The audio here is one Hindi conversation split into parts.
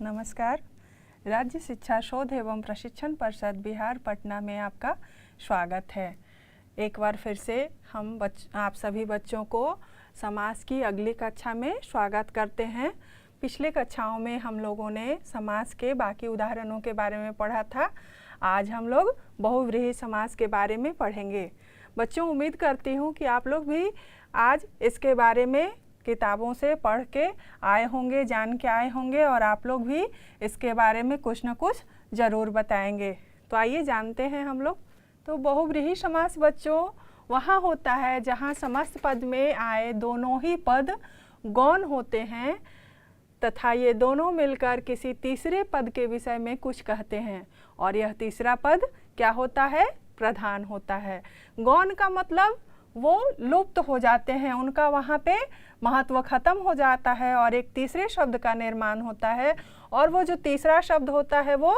नमस्कार। राज्य शिक्षा शोध एवं प्रशिक्षण परिषद बिहार पटना में आपका स्वागत है। एक बार फिर से हम आप सभी बच्चों को समास की अगली कक्षा में स्वागत करते हैं। पिछले कक्षाओं में हम लोगों ने समास के बाकी उदाहरणों के बारे में पढ़ा था। आज हम लोग बहुव्रीहि समास के बारे में पढ़ेंगे। बच्चों, उम्मीद करती हूँ कि आप लोग भी आज इसके बारे में किताबों से पढ़ के आए होंगे, जान के आए होंगे और आप लोग भी इसके बारे में कुछ न कुछ ज़रूर बताएंगे। तो आइए जानते हैं हम लोग। तो बहुव्रीहि समास बच्चों वहाँ होता है जहाँ समस्त पद में आए दोनों ही पद गौण होते हैं तथा ये दोनों मिलकर किसी तीसरे पद के विषय में कुछ कहते हैं और यह तीसरा पद क्या होता है? प्रधान होता है। गौण का मतलब वो लुप्त हो जाते हैं, उनका वहाँ पे महत्व खत्म हो जाता है और एक तीसरे शब्द का निर्माण होता है और वो जो तीसरा शब्द होता है वो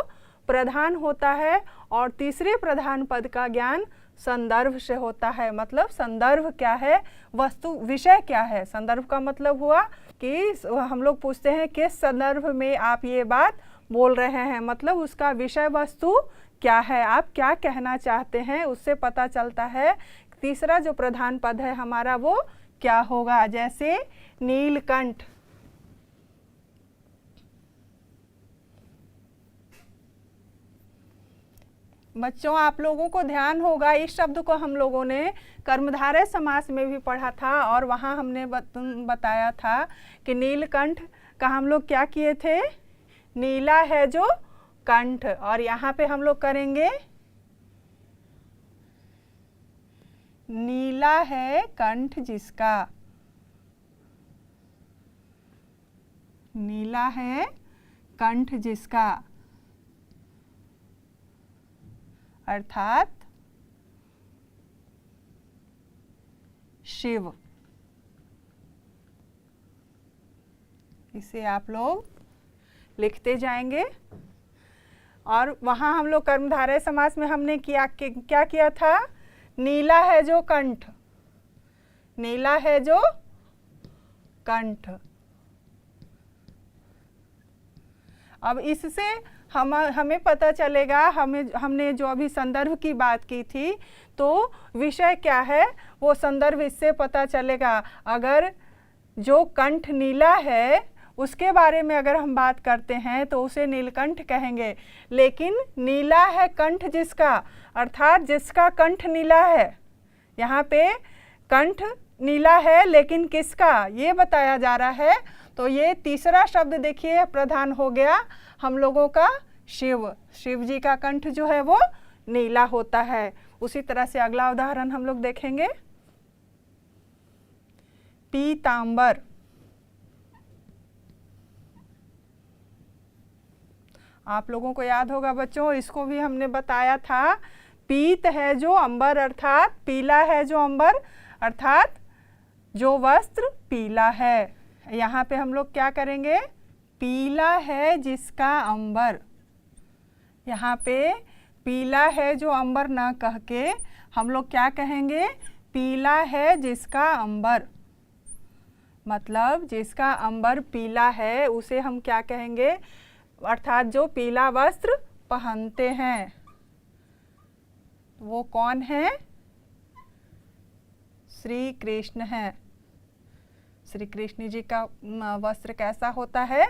प्रधान होता है और तीसरे प्रधान पद का ज्ञान संदर्भ से होता है। मतलब संदर्भ क्या है, वस्तु विषय क्या है। संदर्भ का मतलब हुआ कि हम लोग पूछते हैं किस संदर्भ में आप ये बात बोल रहे हैं, मतलब उसका विषय वस्तु क्या है, आप क्या कहना चाहते हैं, उससे पता चलता है तीसरा जो प्रधान पद है हमारा वो क्या होगा। जैसे नीलकंठ, बच्चों आप लोगों को ध्यान होगा इस शब्द को हम लोगों ने कर्मधारय समास में भी पढ़ा था और वहाँ हमने बताया था कि नीलकंठ का हम लोग क्या किए थे? नीला है जो कंठ, और यहाँ पे हम लोग करेंगे नीला है कंठ जिसका। नीला है कंठ जिसका अर्थात शिव। इसे आप लोग लिखते जाएंगे। और वहाँ हम लोग कर्मधारय समास में हमने क्या किया था? नीला है जो कंठ, नीला है जो कंठ। अब इससे हमें पता चलेगा, हमने जो अभी संदर्भ की बात की थी तो विषय क्या है वो संदर्भ इससे पता चलेगा। अगर जो कंठ नीला है उसके बारे में अगर हम बात करते हैं तो उसे नीलकंठ कहेंगे, लेकिन नीला है कंठ जिसका अर्थात जिसका कंठ नीला है। यहाँ पे कंठ नीला है लेकिन किसका ये बताया जा रहा है। तो ये तीसरा शब्द देखिए प्रधान हो गया हम लोगों का शिव। शिव जी का कंठ जो है वो नीला होता है। उसी तरह से अगला उदाहरण हम लोग देखेंगे, पीतांबर। आप लोगों को याद होगा बच्चों, इसको भी हमने बताया था। पीत है जो अंबर अर्थात पीला है जो अंबर अर्थात जो वस्त्र पीला है। यहाँ पे हम लोग क्या करेंगे? पीला है जिसका अंबर। यहाँ पे पीला है जो अंबर ना कह के हम लोग क्या कहेंगे? पीला है जिसका अंबर। मतलब जिसका अंबर पीला है उसे हम क्या कहेंगे? अर्थात जो पीला वस्त्र पहनते हैं। वो कौन है? श्री कृष्ण है। श्री कृष्ण जी का वस्त्र कैसा होता है?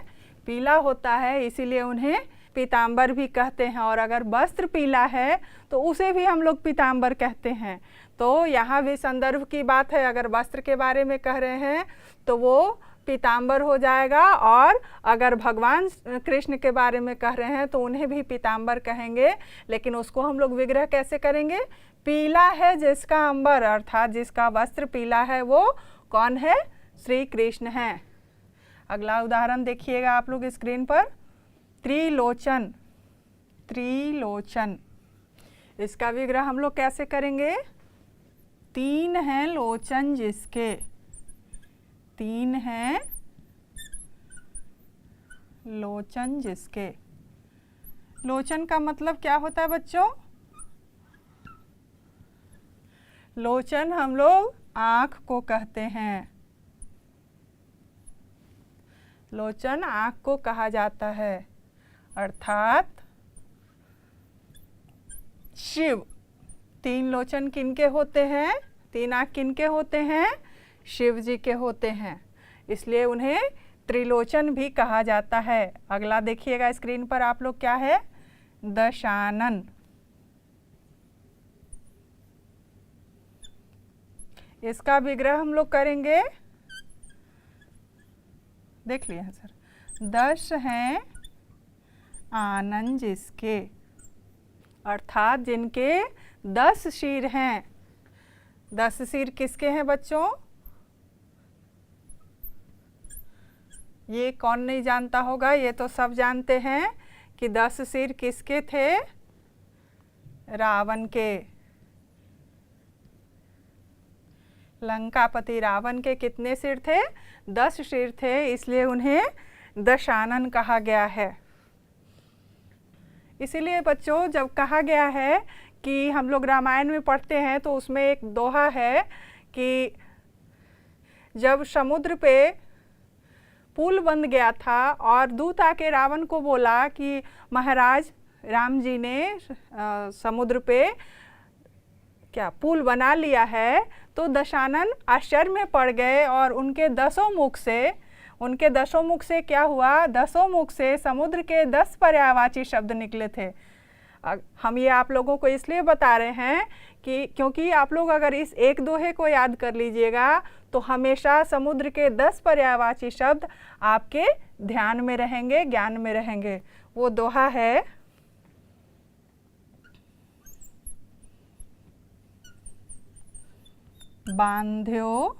पीला होता है, इसीलिए उन्हें पीतांबर भी कहते हैं। और अगर वस्त्र पीला है तो उसे भी हम लोग पीतांबर कहते हैं। तो यहाँ भी संदर्भ की बात है, अगर वस्त्र के बारे में कह रहे हैं तो वो पीतांबर हो जाएगा, और अगर भगवान कृष्ण के बारे में कह रहे हैं तो उन्हें भी पीतांबर कहेंगे। लेकिन उसको हम लोग विग्रह कैसे करेंगे? पीला है जिसका अंबर अर्थात जिसका वस्त्र पीला है वो कौन है? श्री कृष्ण है। अगला उदाहरण देखिएगा आप लोग स्क्रीन पर, त्रिलोचन। त्रिलोचन, इसका विग्रह हम लोग कैसे करेंगे? तीन हैं लोचन जिसके। तीन हैं लोचन जिसके। लोचन का मतलब क्या होता है बच्चों? लोचन हम लोग आँख को कहते हैं। लोचन आँख को कहा जाता है, अर्थात शिव। 3 लोचन किनके होते हैं, 3 आँख किनके होते हैं, शिव जी के होते हैं, इसलिए उन्हें त्रिलोचन भी कहा जाता है। अगला देखिएगा स्क्रीन पर आप लोग, क्या है, दशानन। इसका विग्रह हम लोग करेंगे, देख लिया सर। 10 हैं आनन जिसके, अर्थात जिनके 10 सिर हैं। 10 सिर किसके हैं बच्चों, ये कौन नहीं जानता होगा, ये तो सब जानते हैं कि 10 सिर किसके थे, रावण के। लंकापति रावण के कितने सिर थे, 10 सिर थे, इसलिए उन्हें दशानन कहा गया है। इसीलिए बच्चों जब कहा गया है कि हम लोग रामायण में पढ़ते हैं तो उसमें एक दोहा है कि जब समुद्र पे पुल बन गया था और दूत आके रावण को बोला कि महाराज राम जी ने समुद्र पे क्या पुल बना लिया है, तो दशानन आश्चर्य में पड़ गए और उनके 10 मुख से क्या हुआ, 10 मुख से समुद्र के 10 पर्यायवाची शब्द निकले थे। हम ये आप लोगों को इसलिए बता रहे हैं कि क्योंकि आप लोग अगर इस एक दोहे को याद कर लीजिएगा तो हमेशा समुद्र के 10 पर्यायवाची शब्द आपके ध्यान में रहेंगे, ज्ञान में रहेंगे। वो दोहा है, बांध्यो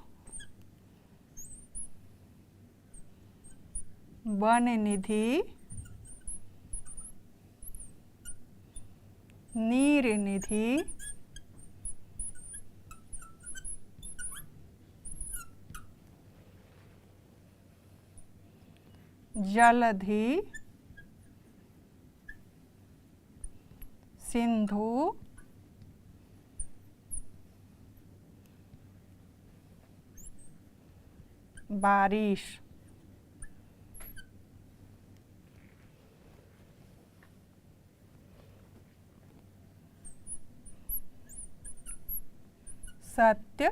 वन निधि नीर निधि जलधि सिंधु बारिश। सत्य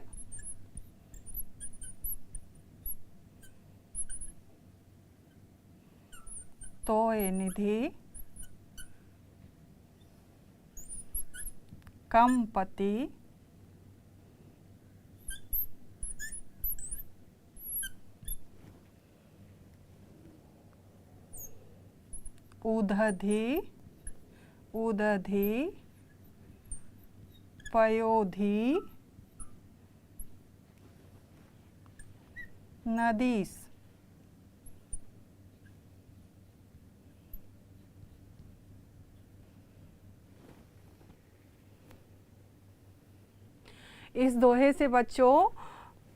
तोय निधि कंपति उदधि पयोधि नदीस। इस दोहे से बच्चों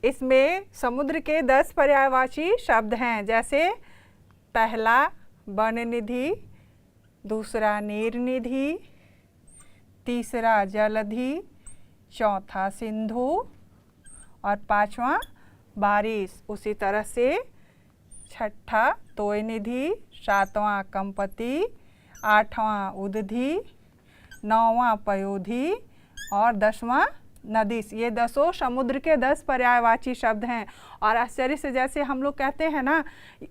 इसमें समुद्र के 10 पर्यायवाची शब्द हैं, जैसे पहला वन निधि, दूसरा नीर निधि, तीसरा जलधि, चौथा सिंधु और 5वां बारिश। उसी तरह से 6ठा तोय निधि, 7वां कंपति, 8वां उदधि, 9वां पयोधि और 10वां नदीस। ये 10 समुद्र के 10 पर्यायवाची शब्द हैं। और आश्चर्य से जैसे हम लोग कहते हैं ना,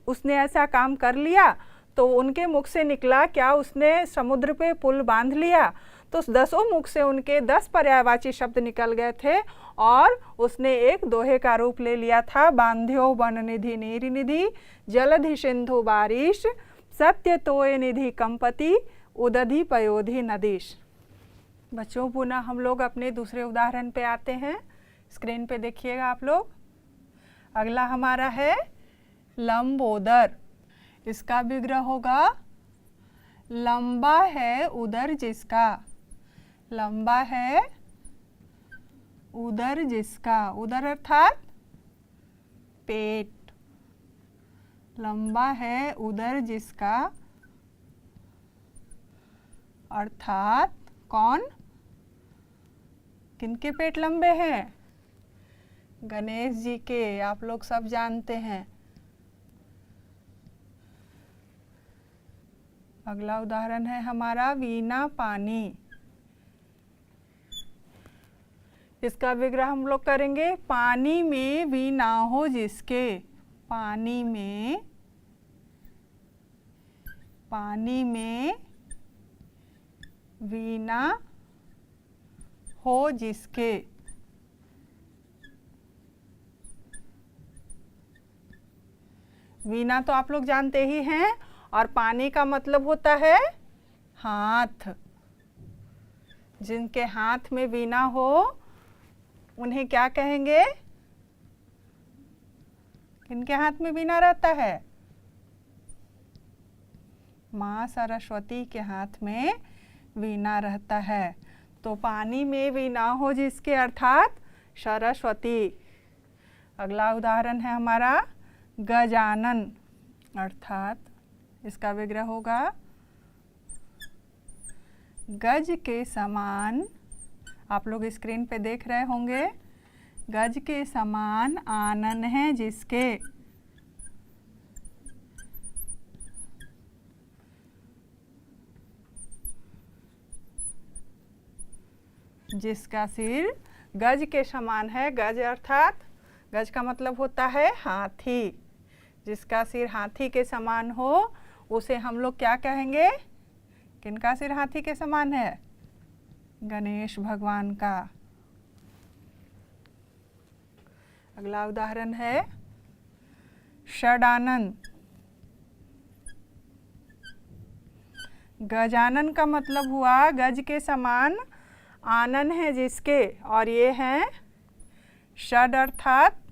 उसने ऐसा काम कर लिया, तो उनके मुख से निकला क्या, उसने समुद्र पे पुल बांध लिया। तो 10 मुख से उनके 10 पर्यायवाची शब्द निकल गए थे और उसने एक दोहे का रूप ले लिया था, बांध्यो वन निधि नीर निधि जलधि सिंधु बारिश सत्य तोय निधि कंपति उदधि पयोधि नदीश। बच्चों पुनः हम लोग अपने दूसरे उदाहरण पे आते हैं, स्क्रीन पे देखिएगा आप लोग। अगला हमारा है लंबोदर। इसका विग्रह होगा, लंबा है उदर जिसका, लंबा है उदर जिसका, उदर अर्थात पेट, लंबा है उदर जिसका अर्थात कौन, किनके पेट लंबे हैं, गणेश जी के। आप लोग सब जानते हैं अगला उदाहरण है हमारा वीणा पानी। इसका विग्रह हम लोग करेंगे पानी में वीणा हो जिसके। पानी में वीणा हो जिसके। वीणा तो आप लोग जानते ही हैं, और पानी का मतलब होता है हाथ। जिनके हाथ में वीणा हो उन्हें क्या कहेंगे? किनके हाथ में वीणा रहता है? माँ सरस्वती के हाथ में वीणा रहता है। तो पानी में वीणा हो जिसके अर्थात सरस्वती। अगला उदाहरण है हमारा गजानन, अर्थात इसका विग्रह होगा गज के समान। आप लोग स्क्रीन पे देख रहे होंगे, गज के समान आनन है जिसके। जिसका सिर गज के समान है। गज अर्थात गज का मतलब होता है हाथी। जिसका सिर हाथी के समान हो उसे हम लोग क्या कहेंगे? किनका सिर हाथी के समान है? गणेश भगवान का। अगला उदाहरण है षडानन। गजानन का मतलब हुआ गज के समान आनन है जिसके, और ये हैं षड अर्थात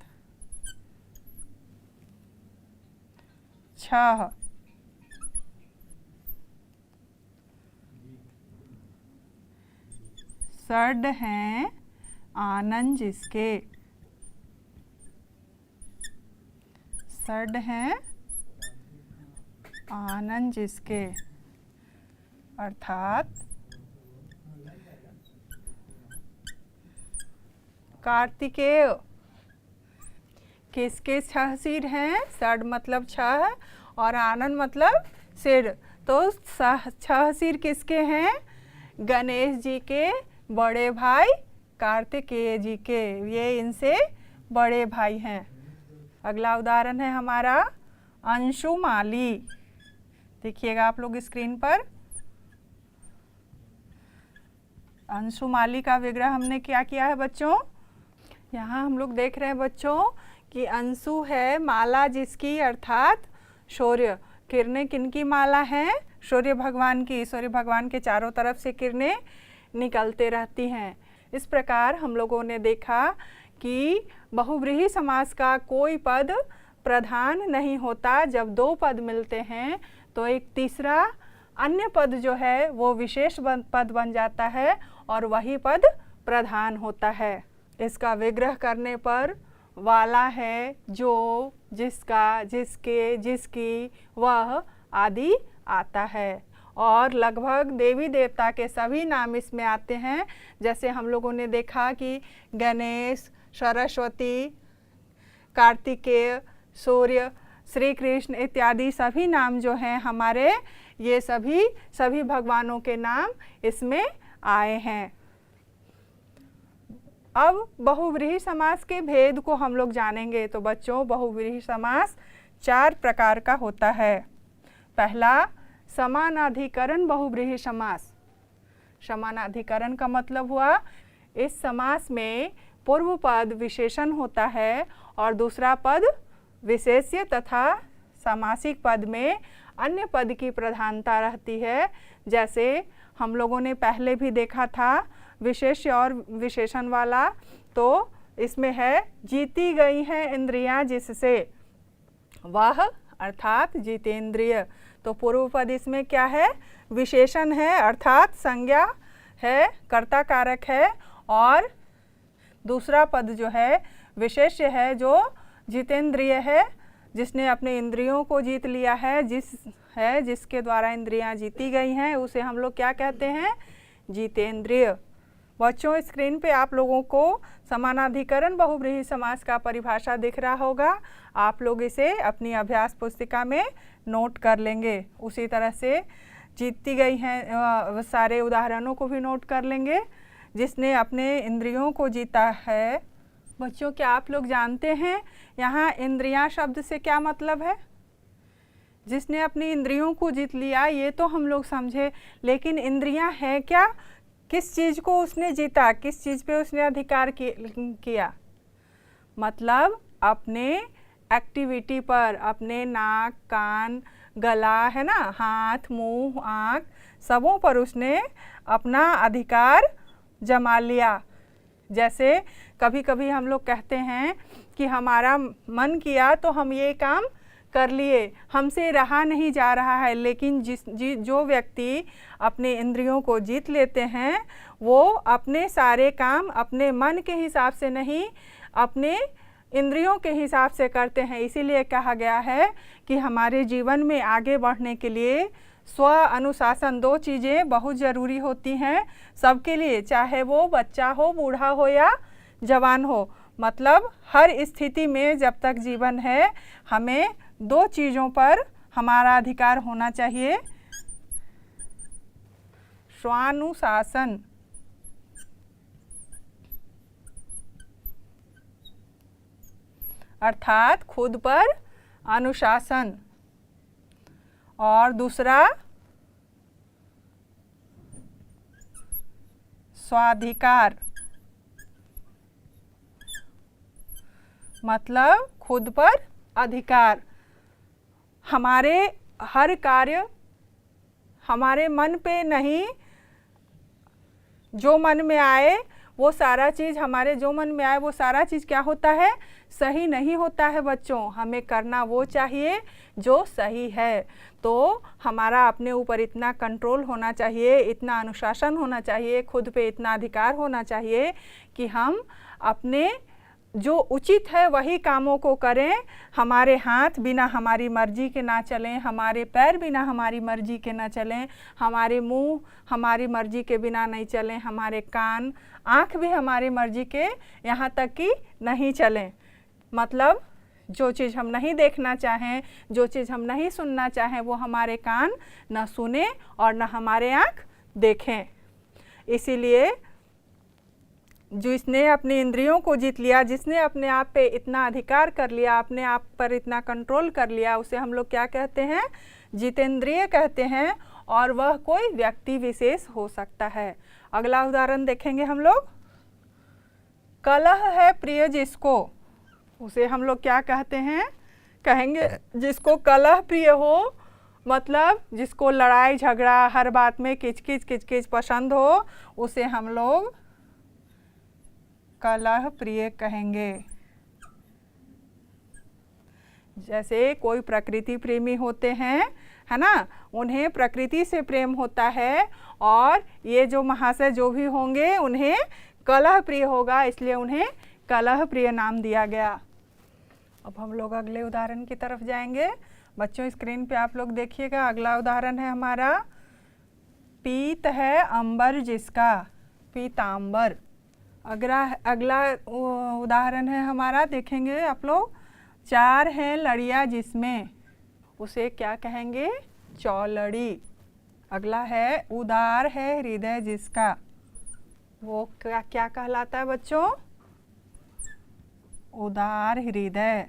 6। षड हैं आनन जिसके। षड हैं आनन जिसके अर्थात कार्तिकेय। किसके 6 सिर हैं? षड मतलब 6 और आनन मतलब सिर। तो 6 सिर किसके हैं? गणेश जी के बड़े भाई कार्तिकेय जी के। ये इनसे बड़े भाई हैं। अगला उदाहरण है हमारा अंशुमाली। देखिएगा आप लोग स्क्रीन पर। अंशुमाली का विग्रह हमने क्या किया है बच्चों? यहाँ हम लोग देख रहे हैं बच्चों कि अंशु है माला जिसकी, अर्थात सूर्य। किरणें किनकी माला हैं? सूर्य भगवान की। सूर्य भगवान के चारों तरफ से किरणें निकलते रहती हैं। इस प्रकार हम लोगों ने देखा कि बहुव्रीहि समास का कोई पद प्रधान नहीं होता। जब 2 पद मिलते हैं तो एक तीसरा अन्य पद जो है वो विशेष पद बन जाता है और वही पद प्रधान होता है। इसका विग्रह करने पर वाला है, जो, जिसका, जिसके, जिसकी, वह आदि आता है। और लगभग देवी देवता के सभी नाम इसमें आते हैं। जैसे हम लोगों ने देखा कि गणेश, सरस्वती, कार्तिकेय, सूर्य, श्री कृष्ण इत्यादि सभी नाम जो हैं हमारे, ये सभी भगवानों के नाम इसमें आए हैं। अब बहुव्रीहि समास के भेद को हम लोग जानेंगे। तो बच्चों, बहुव्रीहि समास 4 प्रकार का होता है। पहला, समानाधिकरण बहुव्रीहि समास। समानाधिकरण का मतलब हुआ इस समास में पूर्व पद विशेषण होता है और दूसरा पद विशेष्य तथा सामासिक पद में अन्य पद की प्रधानता रहती है। जैसे हम लोगों ने पहले भी देखा था विशेष्य और विशेषण वाला। तो इसमें है जीती गई हैं इंद्रियां जिससे, वह अर्थात जितेंद्रिय। तो पूर्व पद इसमें क्या है? विशेषण है, अर्थात संज्ञा है, कर्ता कारक है। और दूसरा पद जो है विशेष्य है, जो जितेंद्रिय है, जिसने अपने इंद्रियों को जीत लिया है, जिसके द्वारा इंद्रियां जीती गई हैं, उसे हम लोग क्या कहते हैं? जितेंद्रिय। बच्चों, स्क्रीन पे आप लोगों को समानाधिकरण बहुव्रीहि समास का परिभाषा दिख रहा होगा। आप लोग इसे अपनी अभ्यास पुस्तिका में नोट कर लेंगे। उसी तरह से जीतती गई हैं। सारे उदाहरणों को भी नोट कर लेंगे। जिसने अपने इंद्रियों को जीता है। बच्चों, क्या आप लोग जानते हैं यहाँ इंद्रियां शब्द से क्या मतलब है? जिसने अपनी इंद्रियों को जीत लिया, ये तो हम लोग समझे, लेकिन इंद्रियां है क्या? किस चीज़ को उसने जीता, किस चीज़ पे उसने अधिकार किया? मतलब अपने एक्टिविटी पर, अपने नाक, कान, गला, है ना, हाथ, मुंह, आँख, सबों पर उसने अपना अधिकार जमा लिया। जैसे कभी कभी हम लोग कहते हैं कि हमारा मन किया तो हम ये काम कर लिए, हमसे रहा नहीं जा रहा है। लेकिन जो व्यक्ति अपने इंद्रियों को जीत लेते हैं, वो अपने सारे काम अपने मन के हिसाब से नहीं, अपने इंद्रियों के हिसाब से करते हैं। इसीलिए कहा गया है कि हमारे जीवन में आगे बढ़ने के लिए स्व अनुशासन, 2 चीज़ें बहुत ज़रूरी होती हैं सबके लिए, चाहे वो बच्चा हो, बूढ़ा हो या जवान हो। मतलब हर स्थिति में जब तक जीवन है, हमें 2 चीज़ों पर हमारा अधिकार होना चाहिए। स्वानुशासन, अर्थात खुद पर अनुशासन, और दूसरा स्वाधिकार, मतलब खुद पर अधिकार। हमारे हर कार्य हमारे मन पे नहीं, जो मन में आए वो सारा चीज़, हमारे जो मन में आए वो सारा चीज़ क्या होता है? सही नहीं होता है बच्चों। हमें करना वो चाहिए जो सही है। तो हमारा अपने ऊपर इतना कंट्रोल होना चाहिए, इतना अनुशासन होना चाहिए, खुद पे इतना अधिकार होना चाहिए कि हम अपने जो उचित है वही कामों को करें। हमारे हाथ बिना हमारी मर्जी के ना चलें, हमारे पैर बिना हमारी मर्जी के ना चलें, हमारे मुंह हमारी मर्जी के बिना नहीं चलें, हमारे कान, आँख भी हमारी मर्जी के यहाँ तक कि नहीं चलें। मतलब जो चीज़ हम नहीं देखना चाहें, जो चीज़ हम नहीं सुनना चाहें, वो हमारे कान न सुने और न हमारे आँख देखें। इसीलिए जिसने अपनी इंद्रियों को जीत लिया, जिसने अपने आप पे इतना अधिकार कर लिया, अपने आप पर इतना कंट्रोल कर लिया, उसे हम लोग क्या कहते हैं? जितेंद्रिय कहते हैं। और वह कोई व्यक्ति विशेष हो सकता है। अगला उदाहरण देखेंगे हम लोग। कलह है प्रिय जिसको, उसे हम लोग क्या कहते हैं? कहेंगे जिसको कलह प्रिय हो, मतलब जिसको लड़ाई झगड़ा, हर बात में किचकिच पसंद हो, उसे हम लोग कलह प्रिय कहेंगे। जैसे कोई प्रकृति प्रेमी होते हैं, है ना, उन्हें प्रकृति से प्रेम होता है, और ये जो महाशय जो भी होंगे उन्हें कलह प्रिय होगा, इसलिए उन्हें कलह प्रिय नाम दिया गया। अब हम लोग अगले उदाहरण की तरफ जाएंगे। बच्चों, स्क्रीन पे आप लोग देखिएगा। अगला उदाहरण है हमारा, पीत है अंबर जिसका, पीतांबर। अगला उदाहरण है हमारा, देखेंगे आप लोग। 4 है लड़ियाँ जिसमें, उसे क्या कहेंगे? चौलड़ी। अगला है उदार है हृदय जिसका, वो क्या कहलाता है बच्चों? उदार हृदय।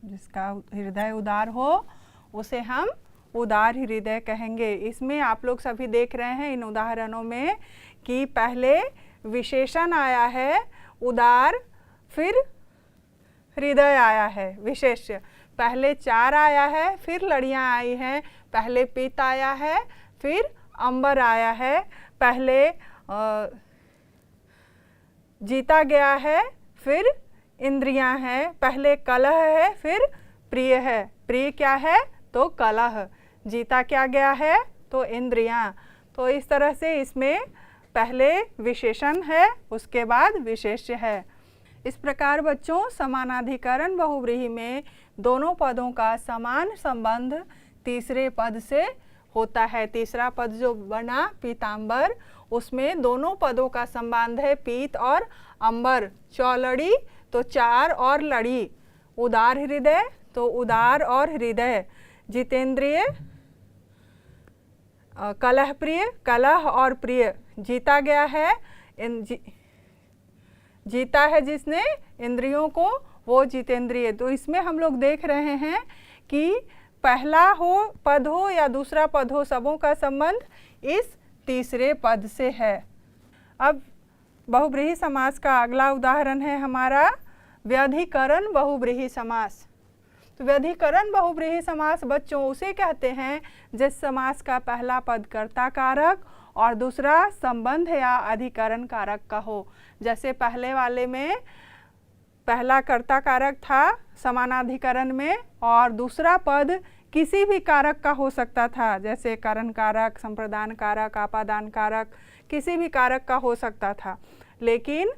जिसका हृदय उदार हो उसे हम उदार हृदय कहेंगे। इसमें आप लोग सभी देख रहे हैं इन उदाहरणों में कि पहले विशेषण आया है उदार, फिर हृदय आया है विशेष्य। पहले 4 आया है, फिर लड़ियाँ आई हैं। पहले पीत आया है, फिर अंबर आया है। पहले जीता गया है, फिर इंद्रियां हैं। पहले कलह है, फिर प्रिय है। प्रिय क्या है? तो कलह। जीता क्या गया है? तो इंद्रियां। तो इस तरह से इसमें पहले विशेषण है, उसके बाद विशेष्य है। इस प्रकार बच्चों, समानाधिकरण बहुव्रीहि में दोनों पदों का समान संबंध तीसरे पद से होता है। तीसरा पद जो बना पीतांबर, उसमें दोनों पदों का संबंध है, पीत और अंबर। चौलड़ी तो 4 और लड़ी। उदार हृदय तो उदार और हृदय। जितेंद्रिय कलह प्रिय, कलह और प्रिय, जीता गया है, जीता है जिसने इंद्रियों को वो जितेंद्रिय। तो इसमें हम लोग देख रहे हैं कि पहला पद हो या दूसरा पद हो, सबों का संबंध इस तीसरे पद से है। अब बहुब्रीहि समास का अगला उदाहरण है हमारा व्यधिकरण बहुब्रीहि समास। तो व्यधिकरण बहुब्रीहि समास बच्चों उसे कहते हैं जिस समास का पहला पद कर्ता कारक और दूसरा संबंध या अधिकरण कारक का हो। जैसे पहले वाले में पहला कर्ता कारक था समानाधिकरण में और दूसरा पद किसी भी कारक का हो सकता था, जैसे करण कारक, संप्रदान कारक, आपादान कारक, किसी भी कारक का हो सकता था। लेकिन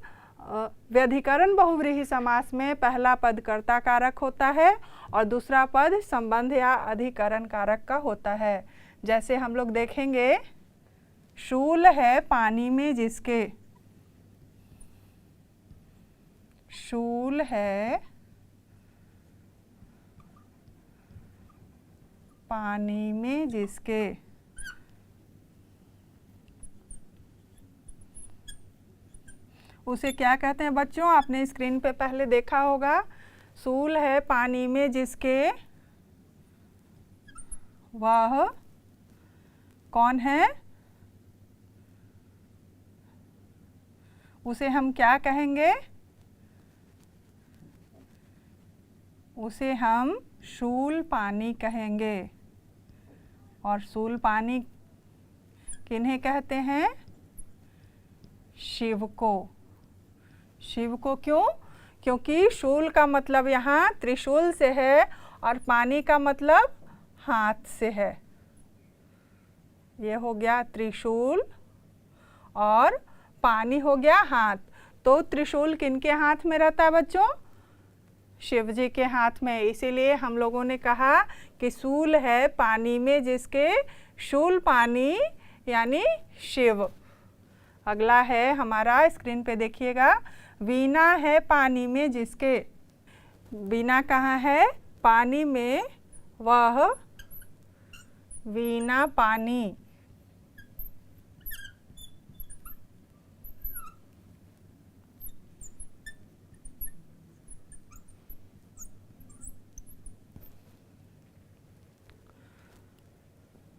व्यधिकरण बहुव्रीहि समास में पहला पद कर्ता कारक होता है और दूसरा पद संबंध या अधिकरण कारक का होता है। जैसे हम लोग देखेंगे, शूल है पानी में जिसके, शूल है पानी में जिसके, उसे क्या कहते हैं बच्चों? आपने स्क्रीन पे पहले देखा होगा, शूल है पानी में जिसके, वह कौन है? उसे हम क्या कहेंगे? उसे हम शूल पानी कहेंगे। और शूल पानी किन्हें कहते हैं? शिव को। शिव को क्यों? क्योंकि शूल का मतलब यहाँ त्रिशूल से है और पानी का मतलब हाथ से है। ये हो गया त्रिशूल और पानी हो गया हाथ। तो त्रिशूल किनके हाथ में रहता है बच्चों? शिव जी के हाथ में। इसीलिए हम लोगों ने कहा कि शूल है पानी में जिसके, शूल पानी यानी शिव। अगला है हमारा, स्क्रीन पे देखिएगा, वीणा है पानी में जिसके। वीणा कहाँ है? पानी में, वह वीणा पानी।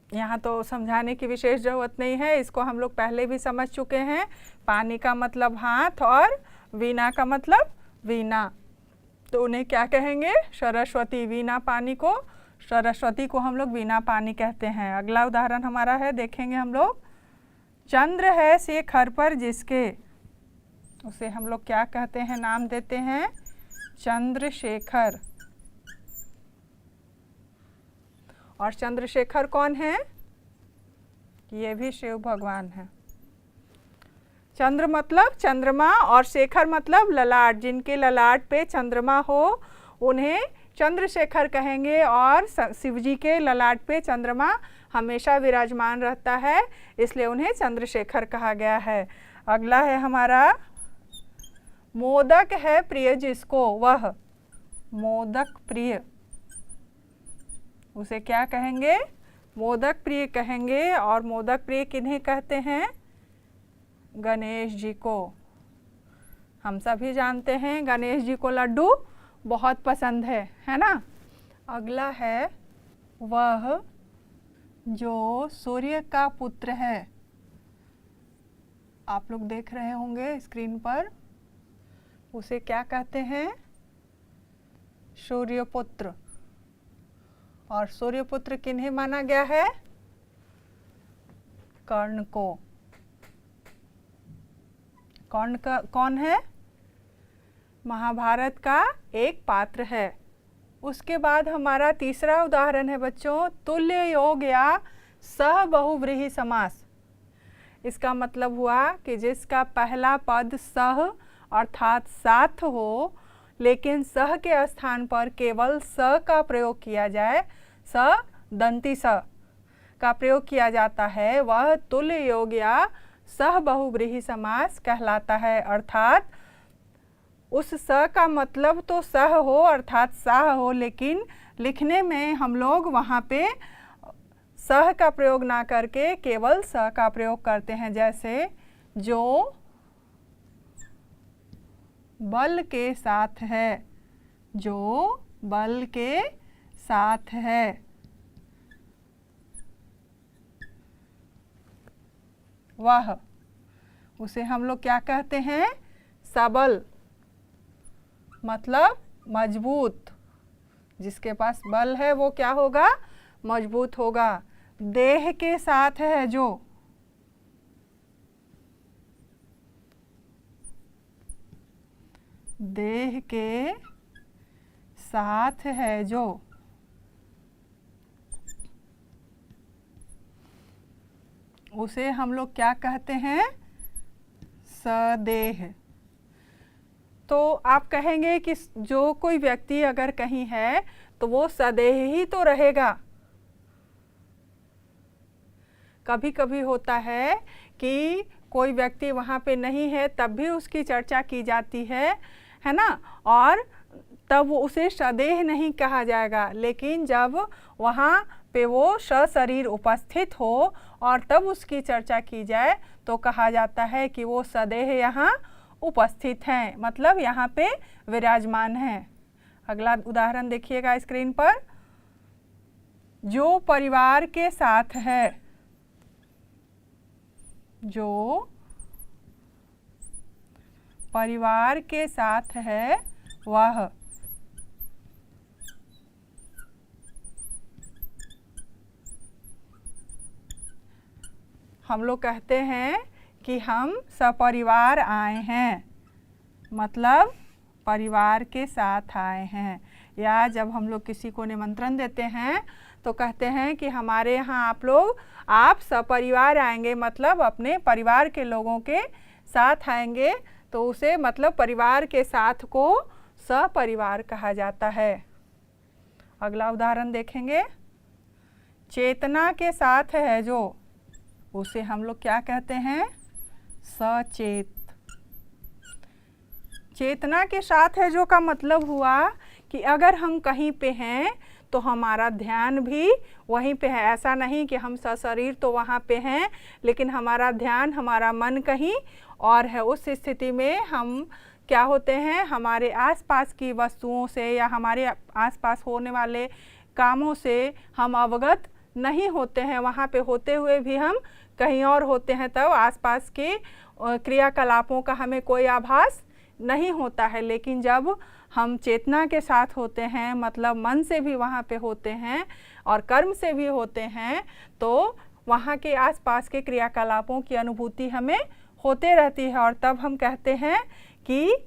यहाँ तो समझाने की विशेष ज़रूरत नहीं है, इसको हम लोग पहले भी समझ चुके हैं। पानी का मतलब हाथ और वीणा का मतलब वीणा। तो उन्हें क्या कहेंगे? सरस्वती। वीणा पानी को, सरस्वती को हम लोग वीणा पानी कहते हैं। अगला उदाहरण हमारा है, देखेंगे हम लोग, चंद्र है शेखर पर जिसके। उसे हम लोग क्या कहते हैं? नाम देते हैं चंद्रशेखर। और चंद्रशेखर कौन है? ये भी शिव भगवान है। चंद्र मतलब चंद्रमा और शेखर मतलब ललाट। जिनके ललाट पे चंद्रमा हो उन्हें चंद्रशेखर कहेंगे और शिव जी के ललाट पे चंद्रमा हमेशा विराजमान रहता है, इसलिए उन्हें चंद्रशेखर कहा गया है। अगला है हमारा, मोदक है प्रिय जिसको, वह मोदक प्रिय। उसे क्या कहेंगे? मोदक प्रिय कहेंगे। और मोदक प्रिय किन्हें कहते हैं? गणेश जी को। हम सभी जानते हैं गणेश जी को लड्डू बहुत पसंद है ना। अगला है, वह जो सूर्य का पुत्र है। आप लोग देख रहे होंगे स्क्रीन पर, उसे क्या कहते हैं? सूर्यपुत्र। और सूर्यपुत्र किन्हें माना गया है? कर्ण को। कर्ण का कौन है? महाभारत का एक पात्र है। उसके बाद हमारा तीसरा उदाहरण है बच्चों, तुल्य योग या सह बहुव्रीहि समास। इसका मतलब हुआ कि जिसका पहला पद सह अर्थात साथ हो, लेकिन सह के स्थान पर केवल स का प्रयोग किया जाए, स दंती स का प्रयोग किया जाता है, वह तुल्य योग या सह बहुव्रीहि समास कहलाता है। अर्थात उस स का मतलब तो सह हो अर्थात साह हो, लेकिन लिखने में हम लोग वहाँ पे सह का प्रयोग ना करके केवल स का प्रयोग करते हैं। जैसे जो बल के साथ है, जो बल के साथ है। वह, उसे हम लोग क्या कहते हैं? सबल, मतलब मजबूत। जिसके पास बल है वो क्या होगा? मजबूत होगा। देह के साथ है जो, देह के साथ है जो, उसे हम लोग क्या कहते हैं? सदेह। तो आप कहेंगे कि जो कोई व्यक्ति अगर कहीं है तो वो सदेह ही तो रहेगा। कभी कभी होता है कि कोई व्यक्ति वहाँ पे नहीं है तब भी उसकी चर्चा की जाती है ना, और तब उसे सदेह नहीं कहा जाएगा। लेकिन जब वहाँ पे वो सशरीर उपस्थित हो और तब उसकी चर्चा की जाए तो कहा जाता है कि वो सदेह यहाँ उपस्थित हैं, मतलब यहाँ पे विराजमान हैं। अगला उदाहरण देखिएगा स्क्रीन पर। जो परिवार के साथ है, जो परिवार के साथ है वह, हम लोग कहते हैं कि हम सपरिवार आए हैं, मतलब परिवार के साथ आए हैं। या जब हम लोग किसी को निमंत्रण देते हैं तो कहते हैं कि हमारे यहाँ आप सपरिवार आएंगे, मतलब अपने परिवार के लोगों के साथ आएंगे, तो उसे मतलब परिवार के साथ को सपरिवार कहा जाता है। अगला उदाहरण देखेंगे। चेतना के साथ है जो, उसे हम लोग क्या कहते हैं? सचेत। चेतना के साथ है जो का मतलब हुआ कि अगर हम कहीं पे हैं तो हमारा ध्यान भी वहीं पे है। ऐसा नहीं कि हम सशरीर तो वहाँ पे हैं लेकिन हमारा ध्यान, हमारा मन कहीं और है। उस स्थिति में हम क्या होते हैं? हमारे आसपास की वस्तुओं से या हमारे आसपास होने वाले कामों से हम अवगत नहीं होते हैं। वहाँ पे होते हुए भी हम कहीं और होते हैं, तब आसपास के क्रियाकलापों का हमें कोई आभास नहीं होता है। लेकिन जब हम चेतना के साथ होते हैं, मतलब मन से भी वहाँ पे होते हैं और कर्म से भी होते हैं, तो वहाँ के आसपास के क्रियाकलापों की अनुभूति हमें होते रहती है और तब हम कहते हैं कि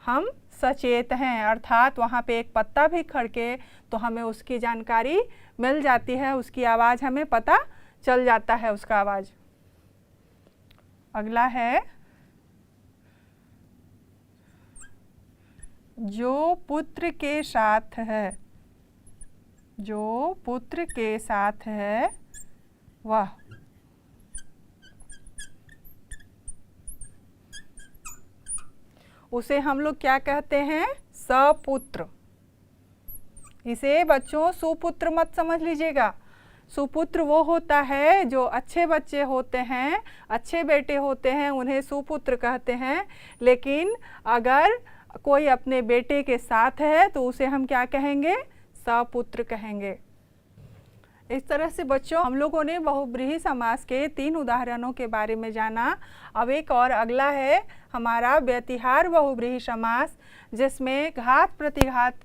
हम सचेत हैं। अर्थात वहाँ पे एक पत्ता भी खड़के तो हमें उसकी जानकारी मिल जाती है, उसकी आवाज़ हमें पता चल जाता है, उसका आवाज़। अगला है, जो पुत्र के साथ है, जो पुत्र के साथ है वह, उसे हम लोग क्या कहते हैं? सपुत्र। इसे बच्चों सुपुत्र मत समझ लीजिएगा। सुपुत्र वो होता है जो अच्छे बच्चे होते हैं, अच्छे बेटे होते हैं, उन्हें सुपुत्र कहते हैं। लेकिन अगर कोई अपने बेटे के साथ है तो उसे हम क्या कहेंगे? सपुत्र कहेंगे। इस तरह से बच्चों हम लोगों ने बहुब्रीहि समास के 3 उदाहरणों के बारे में जाना। अब एक और अगला है हमारा व्यतिहार बहुब्रीहि समास, जिसमें घात प्रतिघात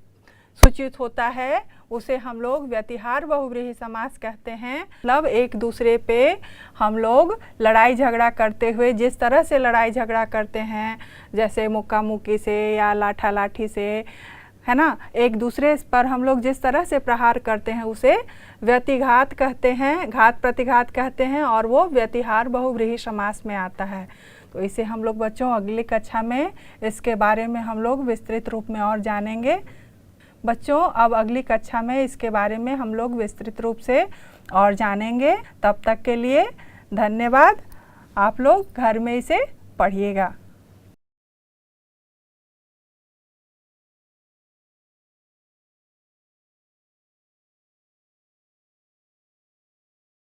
सूचित होता है, उसे हम लोग व्यतिहार बहुब्रीहि समास कहते हैं। मतलब एक दूसरे पे हम लोग लड़ाई झगड़ा करते हुए, जिस तरह से लड़ाई झगड़ा करते हैं, जैसे मुक्का मुक्की से या लाठा लाठी से, है ना, एक दूसरे पर हम लोग जिस तरह से प्रहार करते हैं उसे व्यतिघात कहते हैं, घात प्रतिघात कहते हैं, और वो व्यतिहार बहुब्रीहि समास में आता है। तो इसे हम लोग बच्चों अगली कक्षा में इसके बारे में हम लोग विस्तृत रूप में और जानेंगे। बच्चों अब अगली कक्षा में इसके बारे में हम लोग विस्तृत रूप से और जानेंगे। तब तक के लिए धन्यवाद। आप लोग घर में इसे पढ़िएगा।